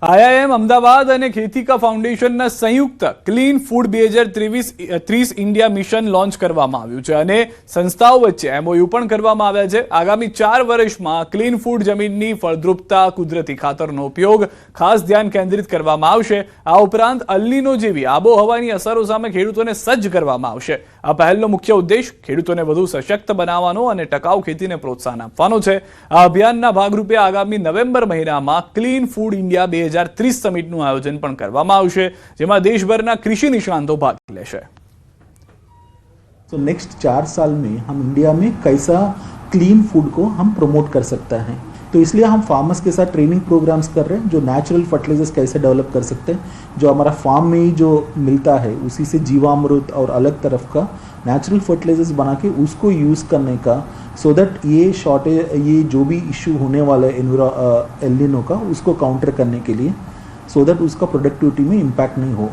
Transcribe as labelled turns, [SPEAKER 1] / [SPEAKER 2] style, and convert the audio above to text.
[SPEAKER 1] IIM Ahmedabad અને ખેતિકા ફાઉન્ડેશનના સંયુક્ત clean food 2030 India mission launch કરવામાં આવ્યું છે અને સંસ્થાઓ વચ્ચે એમઓયુ પણ કરવામાં આવ્યા છે. આગામી 4 વર્ષમાં ક્લીન ફૂડ જમીનની ફળદ્રુપતા, કુદરતી ખાતરનો ઉપયોગ ખાસ ધ્યાન કેન્દ્રિત કરવામાં આવશે. આ ઉપરાંત અલ્નીનો જેવી આબોહવાની અસરો સામે ખેડૂતોને સજ્જ કરવામાં આવશે. આ પહેલનો મુખ્ય ઉદ્દેશ ખેડૂતોને વધુ સશક્ત બનાવવાનો અને ટકાઉ ખેતીને પ્રોત્સાહન આપવાનો છે. આ અભિયાનના ભાગરૂપે આગામી નવેમ્બર મહિનામાં ક્લીન ફૂડ ઇન્ડિયા 2030 સમિટનું આયોજન પણ કરવામાં આવશે, જેમાં દેશભરના कृषि निष्णांतों भाग लेશે.
[SPEAKER 2] तो नेक्स्ट 4 साल में हम इंडिया में कैसा क्लीन फूड को हम प्रमोट कर सकते हैं, तो इसलिए हम फार्मर्स के साथ ट्रेनिंग प्रोग्राम्स कर रहे हैं. जो नेचुरल फर्टिलाइजर्स कैसे डेवलप कर सकते हैं, जो हमारा फार्म में ही जो मिलता है उसी से जीवामृत और अलग तरफ का नेचुरल फर्टिलाइजर्स बना के उसको यूज़ करने का, सो दैट ये शॉर्टेज, ये जो भी इशू होने वाला है एल नीनो का, उसको काउंटर करने के लिए, सो दैट उसका प्रोडक्टिविटी में इम्पैक्ट नहीं हो.